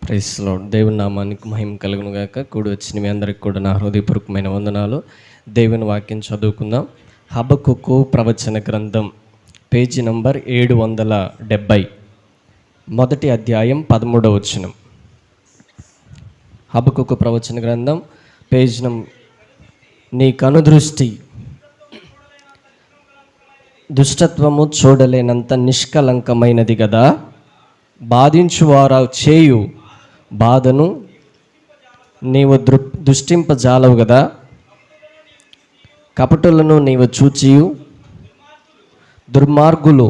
Praise lord. దేవుని నామానికి మహిమ కలుగును గాక. కూడి వచ్చిన మీ అందరికి కూడా నా హృదయపూర్వకమైన వందనాలు. దేవుని వాక్యం చదువుకుందాం. హబక్కుకు ప్రవచన గ్రంథం, పేజీ నంబర్ 770, మొదటి అధ్యాయం 13వ వచనం. హబక్కుకు ప్రవచన గ్రంథం, పేజీ నీ కనుదృష్టి దుష్టత్వము చూడలేనంత నిష్కలంకమైనది కదా, బాధించువారా చేయు బాధను నీవు దృష్టింపజాలవు కదా, కపటులను నీవు చూచియు దుర్మార్గులు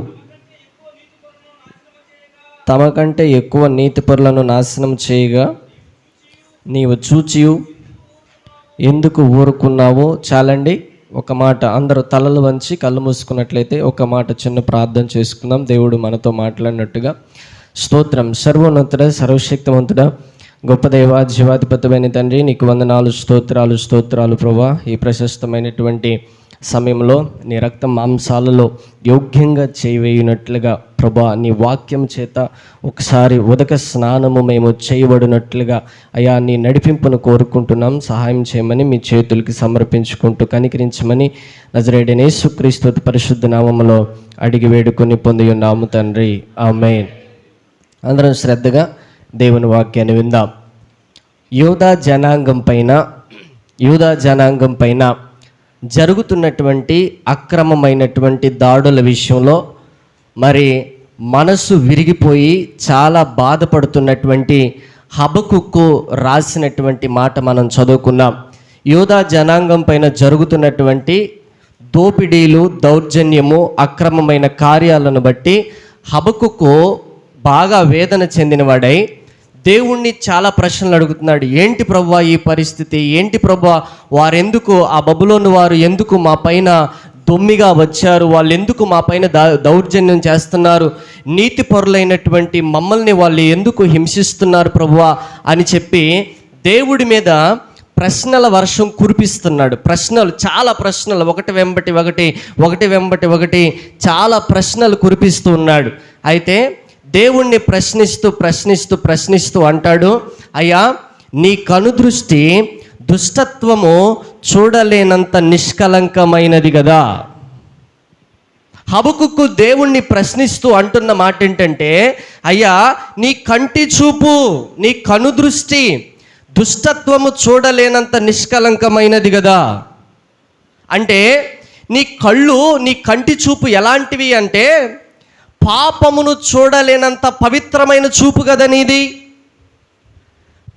తమ కంటే ఎక్కువ నీతిపరులను నాశనం చేయగా నీవు చూచియు ఎందుకు ఊరుకున్నావో. చాలండి, ఒక మాట అందరూ తలలు వంచి కళ్ళు మూసుకున్నట్లయితే ఒక మాట చిన్న ప్రార్థన చేసుకుందాం. దేవుడు మనతో మాట్లాడినట్టుగా. స్తోత్రం. సర్వోన్నతుడ, సర్వశక్తివంతుడ, గొప్ప దేవ, జీవాధిపతమైన తండ్రి, నీకు వందనాలు, స్తోత్రాలు ప్రభువా. ఈ ప్రశస్తమైనటువంటి సమయంలో నీ రక్త మాంసాలలో యోగ్యంగా చేయవేయునట్లుగా ప్రభువా, నీ వాక్యం చేత ఒకసారి ఉదక స్నానము మేము చేయబడినట్లుగా అయా నీ నడిపింపును కోరుకుంటున్నాం. సహాయం చేయమని మీ చేతులకి సమర్పించుకుంటూ కనికరించమని నజరేయుడైన యేసుక్రీస్తు పరిశుద్ధ నామములో అడిగి వేడుకొని పొంది ఉన్నాము తండ్రి, ఆమేన్. అందరం శ్రద్ధగా దేవుని వాక్యాన్ని విందాం. యూదా జనాంగం పైన జరుగుతున్నటువంటి అక్రమమైనటువంటి దాడుల విషయంలో మరి మనసు విరిగిపోయి చాలా బాధపడుతున్నటువంటి హబక్కుకు రాసినటువంటి మాట మనం చదువుకున్నాం. యూదా జనాంగం పైన జరుగుతున్నటువంటి దోపిడీలు, దౌర్జన్యము, అక్రమమైన కార్యాలను బట్టి హబక్కుకు బాగా వేదన చెందినవాడై దేవుణ్ణి చాలా ప్రశ్నలు అడుగుతున్నాడు. ఏంటి ప్రభువా ఈ పరిస్థితి? ఏంటి ప్రభువా, వారెందుకు, ఆ బబులోను వారు ఎందుకు మా పైన దొమ్మిగా వచ్చారు? వాళ్ళు ఎందుకు మా పైన దౌర్జన్యం చేస్తున్నారు? నీతి పరులైనటువంటి మమ్మల్ని వాళ్ళు ఎందుకు హింసిస్తున్నారు ప్రభువా అని చెప్పి దేవుడి మీద ప్రశ్నల వర్షం కురిపిస్తున్నాడు. చాలా ప్రశ్నలు, ఒకటి వెంబటి ఒకటి చాలా ప్రశ్నలు కురిపిస్తూ ఉన్నాడు. అయితే దేవుణ్ణి ప్రశ్నిస్తూ అంటాడు, అయ్యా నీ కనుదృష్టి దుష్టత్వము చూడలేనంత నిష్కలంకమైనది కదా. హబక్కుకు దేవుణ్ణి ప్రశ్నిస్తూ అంటున్న మాట ఏంటంటే, అయ్యా నీ కంటి చూపు, నీ కనుదృష్టి దుష్టత్వము చూడలేనంత నిష్కలంకమైనది కదా. అంటే నీ కళ్ళు, నీ కంటి చూపు ఎలాంటివి అంటే పాపమును చూడలేనంత పవిత్రమైన చూపు కదా నీది.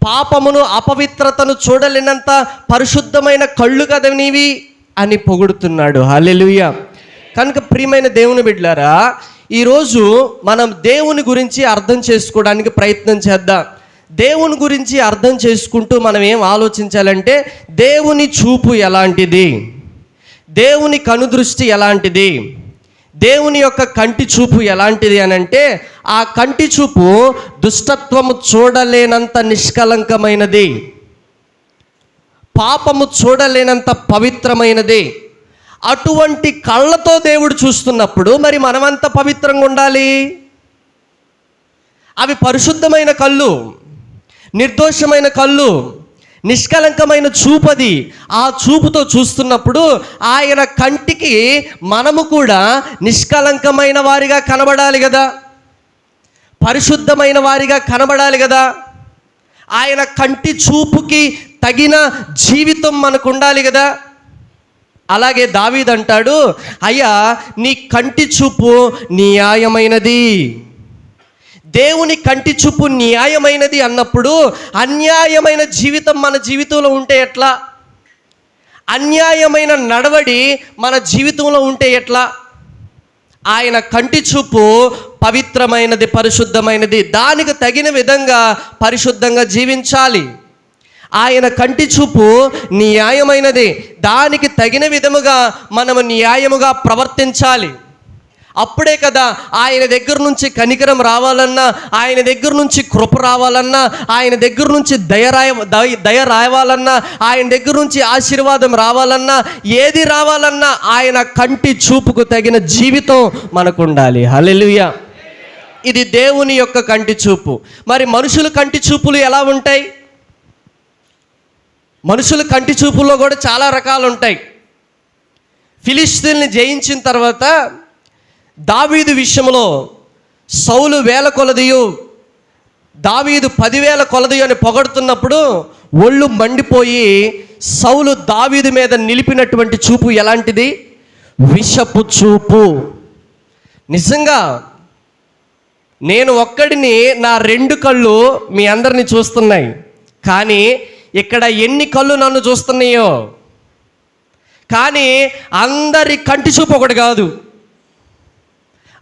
పాపమును, అపవిత్రతను చూడలేనంత పరిశుద్ధమైన కళ్ళు కదా నీవి అని పొగుడుతున్నాడు. హల్లెలూయా. కనుక ప్రియమైన దేవుని బిడ్డలారా, ఈరోజు మనం దేవుని గురించి అర్థం చేసుకోవడానికి ప్రయత్నం చేద్దాం. దేవుని గురించి అర్థం చేసుకుంటూ మనం ఏం ఆలోచించాలంటే, దేవుని చూపు ఎలాంటిది, దేవుని కనుదృష్టి ఎలాంటిది, దేవుని యొక్క కంటి చూపు ఎలాంటిది అని అంటే, ఆ కంటి చూపు దుష్టత్వము చూడలేనంత నిష్కలంకమైనది, పాపము చూడలేనంత పవిత్రమైనది. అటువంటి కళ్ళతో దేవుడు చూస్తున్నప్పుడు మరి మనమంతా పవిత్రంగా ఉండాలి. అవి పరిశుద్ధమైన కళ్ళు, నిర్దోషమైన కళ్ళు, నిష్కలంకమైన చూపది. ఆ చూపుతో చూస్తున్నప్పుడు ఆయన కంటికి మనము కూడా నిష్కలంకమైన వారిగా కనబడాలి కదా, పరిశుద్ధమైన వారిగా కనబడాలి కదా. ఆయన కంటి చూపుకి తగిన జీవితం మనకు ఉండాలి కదా. అలాగే దావీదు అంటాడు, అయ్యా నీ కంటి చూపు న్యాయమైనది. దేవుని కంటి చూపు న్యాయమైనది అన్నప్పుడు అన్యాయమైన జీవితం మన జీవితంలో ఉంటే ఎట్లా? అన్యాయమైన నడవడి మన జీవితంలో ఉంటే ఎట్లా? ఆయన కంటి చూపు పవిత్రమైనది, పరిశుద్ధమైనది. దానికి తగిన విధంగా పరిశుద్ధంగా జీవించాలి. ఆయన కంటి చూపు న్యాయమైనది, దానికి తగిన విధముగా మనము న్యాయముగా ప్రవర్తించాలి. అప్పుడే కదా ఆయన దగ్గర నుంచి కనికరం రావాలన్నా, ఆయన దగ్గర నుంచి కృప రావాలన్నా, ఆయన దగ్గర నుంచి దయ రావాలన్నా, ఆయన దగ్గర నుంచి ఆశీర్వాదం రావాలన్నా, ఏది రావాలన్నా ఆయన కంటి చూపుకు తగిన జీవితం మనకు ఉండాలి. హల్లెలూయా. ఇది దేవుని యొక్క కంటి చూపు. మరి మనుషుల కంటి చూపులు ఎలా ఉంటాయి? మనుషుల కంటి చూపుల్లో కూడా చాలా రకాలు ఉంటాయి. ఫిలిష్తీయుల్ని జయించిన తర్వాత దావీదు విషయంలో సౌలు 1000 కొలదియు దావీదు 10,000 కొలదియు అని పొగడుతున్నప్పుడు ఒళ్ళు మండిపోయి సౌలు దావీదు మీద నిలిపినటువంటి చూపు ఎలాంటిది? విషపు చూపు. నిజంగా నేను ఒక్కడిని, నా 2 కళ్ళు మీ అందరిని చూస్తున్నాయి, కానీ ఇక్కడ ఎన్ని కళ్ళు నన్ను చూస్తున్నాయో. కానీ అందరి కంటి చూపు ఒకటి కాదు,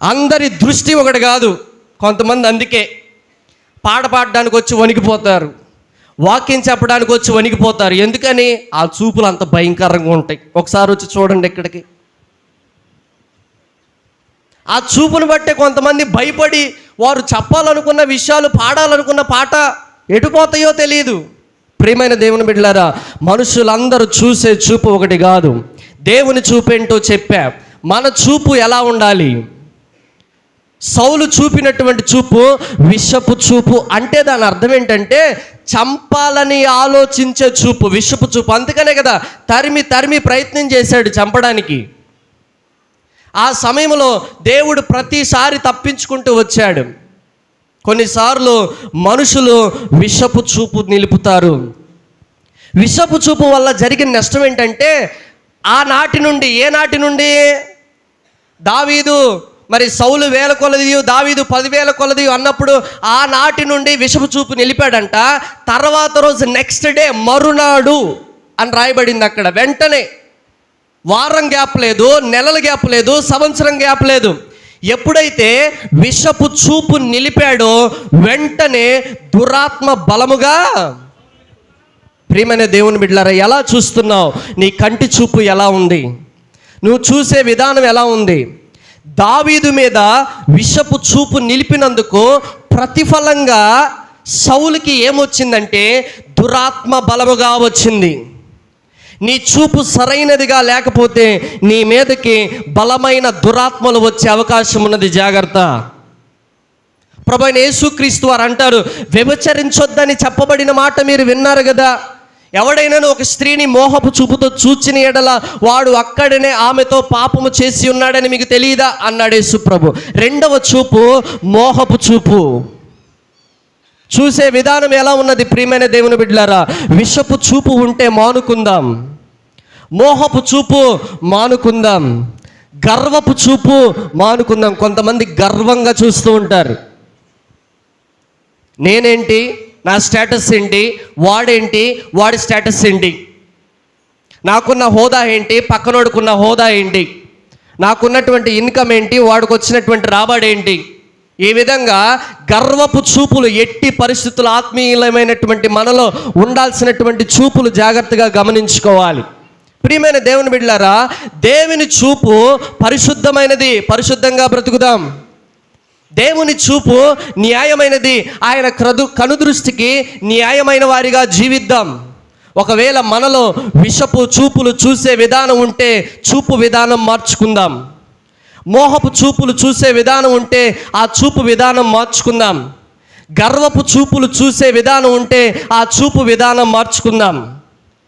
అందరి దృష్టి ఒకటి కాదు. కొంతమంది అందుకే పాట పాడడానికి వచ్చి వణికిపోతారు, వాక్యం చెప్పడానికి వచ్చి వణికిపోతారు. ఎందుకని? ఆ చూపులు అంత భయంకరంగా ఉంటాయి. ఒకసారి వచ్చి చూడండి ఇక్కడికి. ఆ చూపును బట్టే కొంతమంది భయపడి వారు చెప్పాలనుకున్న విషయాలు, పాడాలనుకున్న పాట ఎటుపోతాయో తెలియదు. ప్రియమైన దేవుని బిడ్డలారా, మనుషులందరూ చూసే చూపు ఒకటి కాదు. దేవుని చూపు ఏంటో చెప్పా. మన చూపు ఎలా ఉండాలి? సౌలు చూపినటువంటి చూపు విషపు చూపు. అంటే దాని అర్థం ఏంటంటే చంపాలని ఆలోచించే చూపు, విషపు చూపు. అందుకనే కదా తరిమి తరిమి ప్రయత్నం చేశాడు చంపడానికి. ఆ సమయంలో దేవుడు ప్రతిసారి తప్పించుకుంటూ వచ్చాడు. కొన్నిసార్లు మనుషులు విషపు చూపు నిలుపుతారు. విషపు చూపు వల్ల జరిగిన నష్టం ఏంటంటే, ఆనాటి నుండి, ఏ నాటి నుండి? దావీదు మరి సౌలు 1000 కొలదియు దావీదు 10,000 కొలదియు అన్నప్పుడు ఆనాటి నుండి విషపు చూపు నిలిపాడంట. తర్వాత రోజు నెక్స్ట్ డే, మరునాడు అని రాయబడింది అక్కడ. వెంటనే వారం గ్యాప్ లేదు, నెలల గ్యాప్ లేదు, సంవత్సరం గ్యాప్ లేదు. ఎప్పుడైతే విషపు చూపు నిలిపాడో వెంటనే దురాత్మ బలముగా. ప్రియమైన దేవుని బిడ్డలారా, ఎలా చూస్తున్నావు? నీ కంటి చూపు ఎలా ఉంది? నువ్వు చూసే విధానం ఎలా ఉంది? దావీదు మీద విషపు చూపు నిలిపినందుకు ప్రతిఫలంగా సౌలుకి ఏమొచ్చిందంటే దురాత్మ బలముగా వచ్చింది. నీ చూపు సరైనదిగా లేకపోతే నీ మీదకి బలమైన దురాత్మలు వచ్చే అవకాశం ఉన్నది, జాగ్రత్త. ప్రభువైన యేసుక్రీస్తు వారు అంటారు, వ్యభిచరించొద్దని చెప్పబడిన మాట మీరు విన్నారు కదా. ఎవడైనాను ఒక స్త్రీని మోహపు చూపుతో చూచిన ఎడల వాడు అక్కడనే ఆమెతో పాపము చేసి ఉన్నాడని మీకు తెలియదా అన్నాడు యేసు ప్రభు. రెండవ చూపు మోహపు చూపు. చూసే విధానం ఎలా ఉన్నది? ప్రియమైన దేవుని బిడ్డలారా, విషపు చూపు ఉంటే మానుకుందాం, మోహపు చూపు మానుకుందాం, గర్వపు చూపు మానుకుందాం. కొంతమంది గర్వంగా చూస్తూ ఉంటారు. నేనేంటి, నా స్టేటస్ ఏంటి, వాడేంటి, వాడి స్టేటస్ ఏంటి, నాకున్న హోదా ఏంటి, పక్కనోడుకున్న హోదా ఏంటి, నాకున్నటువంటి ఇన్కమ్ ఏంటి, వాడికి వచ్చినటువంటి రాబడేంటి. ఈ విధంగా గర్వపు చూపులు ఎట్టి పరిస్థితులు ఆత్మీయమైనటువంటి మనలో ఉండాల్సినటువంటి చూపులు జాగ్రత్తగా గమనించుకోవాలి. ప్రియమైన దేవుని బిడ్డలారా, దేవుని చూపు పరిశుద్ధమైనది, పరిశుద్ధంగా బ్రతుకుదాం. దేవుని చూపు న్యాయమైనది, ఆయన కనుదృష్టికి న్యాయమైన వారిగా జీవిద్దాం. ఒకవేళ మనలో విషపు చూపులు చూసే విధానం ఉంటే చూపు విధానం మార్చుకుందాం. మోహపు చూపులు చూసే విధానం ఉంటే ఆ చూపు విధానం మార్చుకుందాం. గర్వపు చూపులు చూసే విధానం ఉంటే ఆ చూపు విధానం మార్చుకుందాం.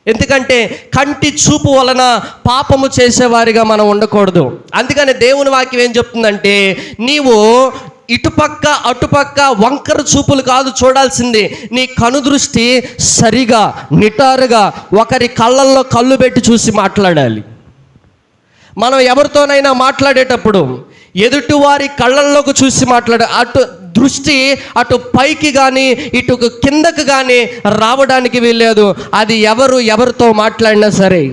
ఎందుకంటే కంటి చూపు వలన పాపము చేసేవారిగా మనం ఉండకూడదు. అందుకని దేవుని వాక్యం ఏం చెప్తుందంటే, నీవు ఇటుపక్క అటుపక్క వంకర చూపులు కాదు చూడాల్సింది, నీ కనుదృష్టి సరిగా నిటారుగా ఒకరి కళ్ళల్లో కళ్ళు పెట్టి చూసి మాట్లాడాలి. మనం ఎవరితోనైనా మాట్లాడేటప్పుడు ఎదుటివారి కళ్ళల్లోకి చూసి అటు దృష్టి అటు పైకి కానీ ఇటు కిందకు కానీ రావడానికి వీల్లేదు. అది ఎవరితో మాట్లాడినా సరే,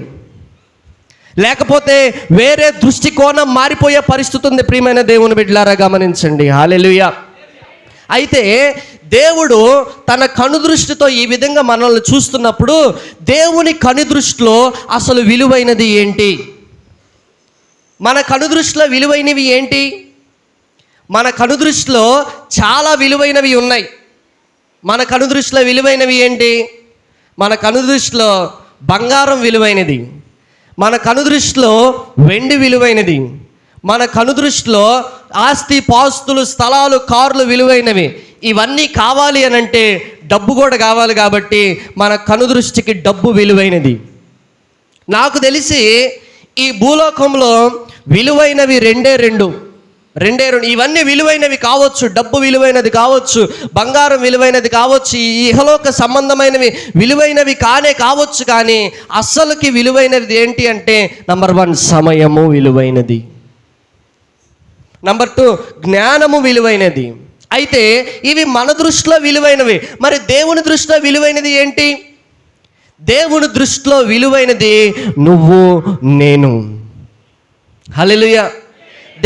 లేకపోతే వేరే దృష్టికోణం మారిపోయే పరిస్థితి ఉంది. ప్రియమైన దేవుని బిడ్డలారా గమనించండి. హల్లెలూయా. అయితే దేవుడు తన కనుదృష్టితో ఈ విధంగా మనల్ని చూస్తున్నప్పుడు దేవుని కనుదృష్టిలో అసలు విలువైనది ఏంటి? మన కనుదృష్టిలో విలువైనవి ఏంటి? మన కనుదృష్టిలో చాలా విలువైనవి ఉన్నాయి. మన కనుదృష్టిలో విలువైనవి ఏంటి? మన కనుదృష్టిలో బంగారం విలువైనది, మన కనుదృష్టిలో వెండి విలువైనది, మన కనుదృష్టిలో ఆస్తి పాస్తులు స్థలాలు కార్లు విలువైనవి. ఇవన్నీ కావాలి అని అంటే డబ్బు కూడా కావాలి. కాబట్టి మన కనుదృష్టికి డబ్బు విలువైనది. నాకు తెలిసి ఈ భూలోకంలో విలువైనవి రెండే రెండు. ఇవన్నీ విలువైనవి కావచ్చు, డబ్బు విలువైనది కావచ్చు, బంగారం విలువైనది కావచ్చు, ఈ ఇహలోక సంబంధమైనవి విలువైనవి కావచ్చు. కానీ అస్సలుకి విలువైనది ఏంటి అంటే నంబర్ 1 సమయము విలువైనది, నంబర్ 2 జ్ఞానము విలువైనది. అయితే ఇవి మన దృష్టిలో విలువైనవి. మరి దేవుని దృష్టిలో విలువైనది ఏంటి? దేవుని దృష్టిలో విలువైనది నువ్వు నేను. హల్లెలూయా.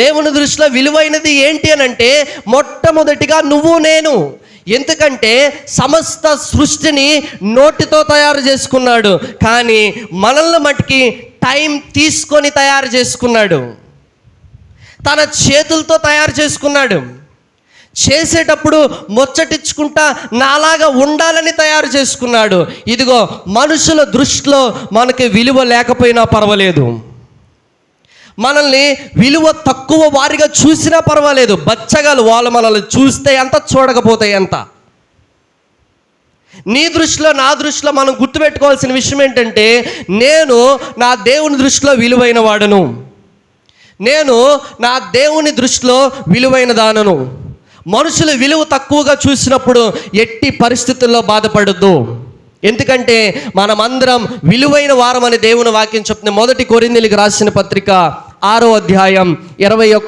దేవుని దృష్టిలో విలువైనది ఏంటి అని అంటే మొట్టమొదటిగా నువ్వు నేను. ఎందుకంటే సమస్త సృష్టిని నోటితో తయారు చేసుకున్నాడు, కానీ మనల్ని మట్టుకి టైం తీసుకొని తయారు చేసుకున్నాడు. తన చేతులతో తయారు చేసుకున్నాడు. చేసేటప్పుడు ముచ్చటించుకుంటా నాలాగా ఉండాలని తయారు చేసుకున్నాడు. ఇదిగో మనుషుల దృష్టిలో మనకి విలువ లేకపోయినా పర్వాలేదు, మనల్ని విలువ తక్కువ వారిగా చూసినా పర్వాలేదు. బచ్చగాలు వాళ్ళు మనల్ని చూస్తే ఎంత, చూడకపోతే ఎంత. నీ దృష్టిలో నా దృష్టిలో మనం గుర్తుపెట్టుకోవాల్సిన విషయం ఏంటంటే నేను నా దేవుని దృష్టిలో విలువైన వాడను, నేను నా దేవుని దృష్టిలో విలువైన దానను. మనుషులు విలువ తక్కువగా చూసినప్పుడు ఎట్టి పరిస్థితుల్లో బాధపడద్దు. ఎందుకంటే మనమందరం విలువైన వారమని దేవుని వాక్యం చెప్తుంది. 1 కొరింథీయులకు రాసిన పత్రిక 6వ అధ్యాయం 21.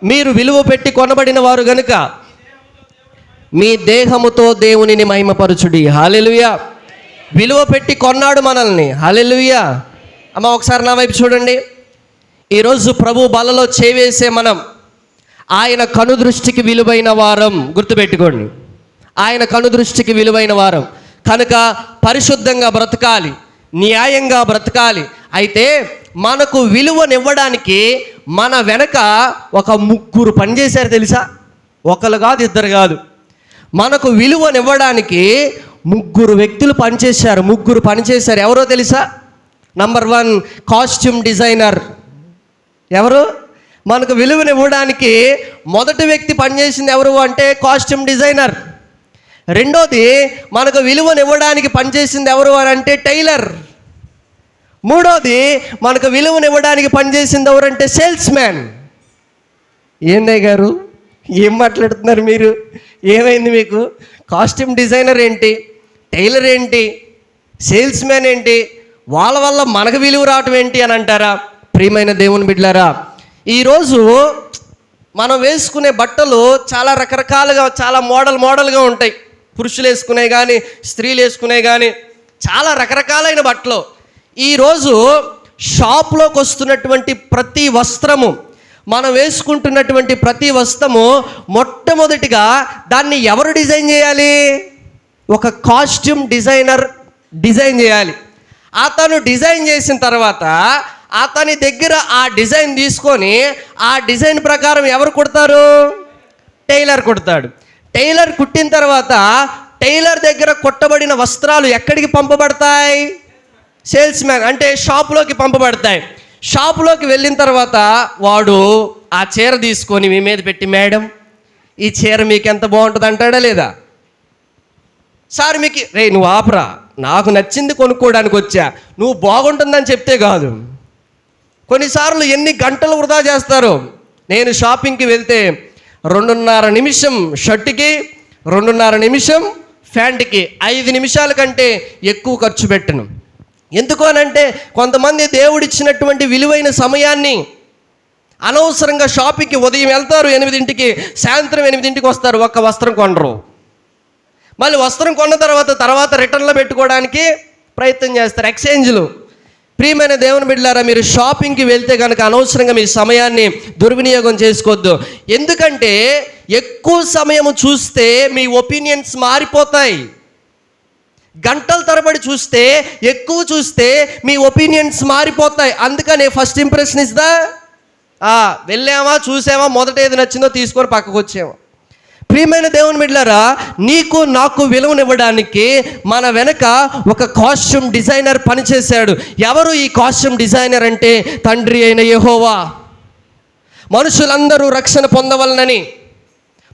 మీరు విలువ పెట్టి కొనబడిన వారు గనుక మీ దేహముతో దేవునిని మహిమపరచుడి. హల్లెలూయా. విలువ పెట్టి కొన్నాడు మనల్ని. హల్లెలూయా. అమ్మ ఒకసారి నా వైపు చూడండి. ఈరోజు ప్రభు బలలో చేవేసే మనం ఆయన కనుదృష్టికి విలువైన వారం. గుర్తుపెట్టుకోండి, ఆయన కనుదృష్టికి విలువైన వారం కనుక పరిశుద్ధంగా బ్రతకాలి, న్యాయంగా బ్రతకాలి. అయితే మనకు విలువనివ్వడానికి మన వెనక ఒక 3 పనిచేశారు తెలుసా? ఒకరు కాదు, ఇద్దరు కాదు. మనకు విలువనివ్వడానికి 3 వ్యక్తులు పనిచేశారు. 3 పనిచేశారు. ఎవరో తెలుసా? Number 1 costume designer. ఎవరు? మనకు విలువనివ్వడానికి మొదటి వ్యక్తి పనిచేసింది ఎవరు అంటే కాస్ట్యూమ్ డిజైనర్. రెండోది మనకు విలువనివ్వడానికి పనిచేసింది ఎవరు అని అంటే టైలర్. మూడోది మనకు విలువనివ్వడానికి పనిచేసింది ఎవరంటే సేల్స్ మ్యాన్. ఏందయ్య గారు ఏం మాట్లాడుతున్నారు మీరు? ఏమైంది మీకు? కాస్ట్యూమ్ డిజైనర్ ఏంటి, టైలర్ ఏంటి, సేల్స్ మ్యాన్ ఏంటి, వాళ్ళ వల్ల మనకు విలువ రావటం ఏంటి అని అంటారా? ప్రియమైన దేవుని బిడ్డలారా, ఈరోజు మనం వేసుకునే బట్టలు చాలా రకరకాలుగా, చాలా మోడల్గా ఉంటాయి. పురుషులు వేసుకునే కానీ, స్త్రీలు వేసుకునే కానీ చాలా రకరకాలైన బట్టలు. ఈరోజు షాప్లోకి వస్తున్నటువంటి ప్రతి వస్త్రము, మనం వేసుకుంటున్నటువంటి ప్రతి వస్త్రము మొట్టమొదటిగా దాన్ని ఎవరు డిజైన్ చేయాలి? ఒక కాస్ట్యూమ్ డిజైనర్ డిజైన్ చేయాలి. అతను డిజైన్ చేసిన తర్వాత అతని దగ్గర ఆ డిజైన్ తీసుకొని ఆ డిజైన్ ప్రకారం ఎవరు కుడతారు? టైలర్ కుడతాడు. టైలర్ కుట్టిన తర్వాత టైలర్ దగ్గర కుట్టబడిన వస్త్రాలు ఎక్కడికి పంపబడతాయి? సేల్స్ మ్యాన్ అంటే షాపులోకి పంపబడతాయి. షాపులోకి వెళ్ళిన తర్వాత వాడు ఆ చీర తీసుకొని మీ మీద పెట్టి, మేడం ఈ చీర మీకు ఎంత బాగుంటుంది అంటాడా లేదా? సార్ మీకు నువ్వు ఆపరా, నాకు నచ్చింది కొనుక్కోవడానికి వచ్చా, నువ్వు బాగుంటుందని చెప్తే కాదు. కొన్నిసార్లు ఎన్ని గంటలు వృధా చేస్తారు. నేను షాపింగ్కి వెళ్తే 2.5 నిమిషం షర్ట్కి, 2.5 నిమిషం ప్యాంట్కి, 5 నిమిషాల కంటే ఎక్కువ ఖర్చు పెట్టను. ఎందుకు అనంటే కొంతమంది దేవుడిచ్చినటువంటి విలువైన సమయాన్ని అనవసరంగా షాపింగ్కి ఉదయం వెళ్తారు 8ంటికి, సాయంత్రం 8ంటికి వస్తారు, ఒక్క వస్త్రం కొనరు. మళ్ళీ వస్త్రం కొన్న తర్వాత రిటర్న్లో పెట్టుకోవడానికి ప్రయత్నం చేస్తారు, ఎక్స్చేంజ్లు. ప్రియమైన దేవుని బిడ్డలారా, మీరు షాపింగ్కి వెళ్తే కనుక అనవసరంగా మీ సమయాన్ని దుర్వినియోగం చేసుకోవద్దు. ఎందుకంటే ఎక్కువ సమయం చూస్తే మీ ఒపీనియన్స్ మారిపోతాయి. గంటల తరబడి చూస్తే, ఎక్కువ చూస్తే మీ ఒపీనియన్స్ మారిపోతాయి. అందుకని ఫస్ట్ ఇంప్రెషన్ ఇస్ ద వెళ్ళామా, చూసామా, మొదట ఏది నచ్చిందో తీసుకొని పక్కకు వచ్చామా. ప్రియమైన దేవుని బిడ్డలారా, నీకు నాకు విలువనివ్వడానికి మన వెనక ఒక కాస్ట్యూమ్ డిజైనర్ పనిచేశాడు. ఎవరు ఈ కాస్ట్యూమ్ డిజైనర్ అంటే తండ్రి అయిన యెహోవా. మనుషులందరూ రక్షణ పొందవలనని,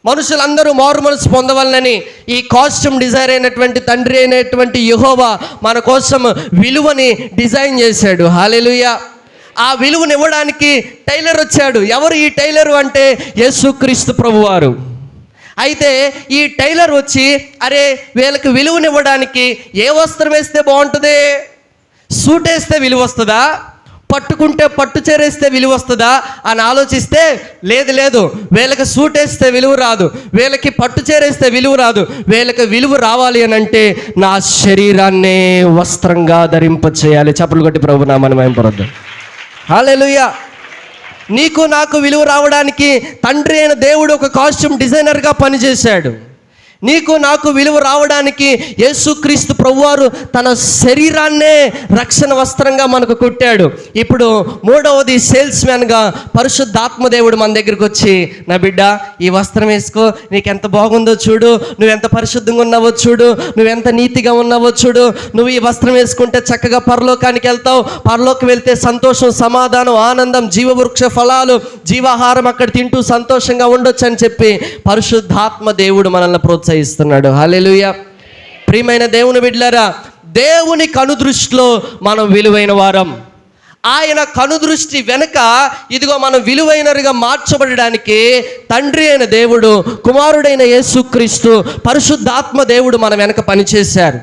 మనుషులందరూ మారు మనసు పొందవలనని ఈ కాస్ట్యూమ్ డిజైనర్ అయినటువంటి తండ్రి అయినటువంటి యెహోవా మన కోసం విలువని డిజైన్ చేశాడు. హల్లెలూయా. ఆ విలువనివ్వడానికి టైలర్ వచ్చాడు. ఎవరు ఈ టైలరు అంటే యేసుక్రీస్తు ప్రభువారు. అయితే ఈ టైలర్ వచ్చి, అరే వీళ్ళకి విలువనివ్వడానికి ఏ వస్త్రం వేస్తే బాగుంటుంది? సూట్ వేస్తే విలువ వస్తుందా? పట్టుకుంటే పట్టు చీరేస్తే విలువ వస్తుందా అని ఆలోచిస్తే, లేదు వీళ్ళకి సూట్ వేస్తే విలువ రాదు, వీళ్ళకి పట్టు చీరేస్తే విలువ రాదు. వీళ్ళకి విలువ రావాలి అని అంటే నా శరీరాన్నే వస్త్రంగా ధరింప చేయాలి. చప్పలు కొట్టి ప్రభు నామమున మహిమపరద్దాం. హల్లెలూయా. నీకు నాకు విలువ రావడానికి తండ్రి అయిన దేవుడు ఒక కాస్ట్యూమ్ డిజైనర్గా పనిచేశాడు. నీకు నాకు విలువ రావడానికి యేసుక్రీస్తు ప్రభువారు తన శరీరాన్నే రక్షణ వస్త్రంగా మనకు కుట్టాడు. ఇప్పుడు మూడవది, సేల్స్ మ్యాన్గా పరిశుద్ధాత్మ దేవుడు మన దగ్గరికి వచ్చి, నా బిడ్డ ఈ వస్త్రం వేసుకో, నీకు ఎంత బాగుందో చూడు, నువ్వెంత పరిశుద్ధంగా ఉన్నావో చూడు, నువ్వెంత నీతిగా ఉన్నావో చూడు, నువ్వు ఈ వస్త్రం వేసుకుంటే చక్కగా పరలోకానికి వెళ్తావు, పరలోకి వెళ్తే సంతోషం, సమాధానం, ఆనందం, జీవవృక్ష ఫలాలు, జీవాహారం అక్కడ తింటూ సంతోషంగా ఉండొచ్చు అని చెప్పి పరిశుద్ధాత్మ దేవుడు మనల్ని ప్రోత్సహిస్తున్నాడు. హల్లెలూయా. ప్రియమైన దేవుని బిడ్డలారా, దేవుని కనుదృష్టిలో మనం విలువైన వారం. ఆయన కనుదృష్టి వెనుక ఇదిగో మనం విలువైనరుగా మార్చబడడానికి తండ్రి అయిన దేవుడు, కుమారుడైన యేసుక్రీస్తు, పరిశుద్ధాత్మ దేవుడు మన వెనక పనిచేశారు.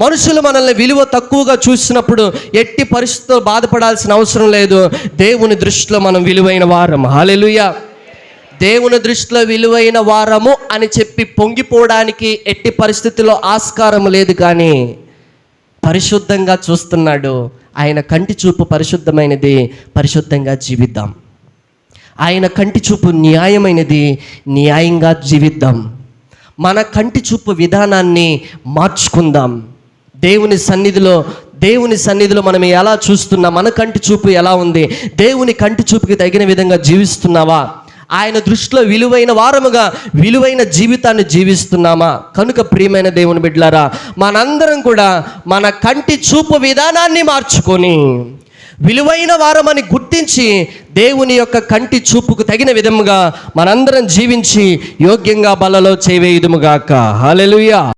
మనుషులు మనల్ని విలువ తక్కువగా చూసినప్పుడు ఎట్టి పరిస్థితుల్లో బాధపడాల్సిన అవసరం లేదు. దేవుని దృష్టిలో మనం విలువైన వారం. హల్లెలూయా. దేవుని దృష్టిలో విలువైన వారము అని చెప్పి పొంగిపోవడానికి ఎట్టి పరిస్థితుల్లో ఆస్కారం లేదు. కానీ పరిశుద్ధంగా చూస్తున్నాడు. ఆయన కంటి చూపు పరిశుద్ధమైనది, పరిశుద్ధంగా జీవిద్దాం. ఆయన కంటి చూపు న్యాయమైనది, న్యాయంగా జీవిద్దాం. మన కంటి చూపు విధానాన్ని మార్చుకుందాం. దేవుని సన్నిధిలో మనం ఎలా చూస్తున్నాం? మన కంటి చూపు ఎలా ఉంది? దేవుని కంటి చూపుకి తగిన విధంగా జీవిస్తున్నావా? ఆయన దృష్టిలో విలువైన వారముగా విలువైన జీవితాన్ని జీవిస్తున్నామా? కనుక ప్రియమైన దేవుని బిడ్డలారా, మనందరం కూడా మన కంటి చూపు విధానాన్ని మార్చుకొని విలువైన వారమని గుర్తించి దేవుని యొక్క కంటి చూపుకు తగిన విధముగా మనందరం జీవించి యోగ్యంగా బలలో చేయవేయుదుముగాక. హల్లెలూయా.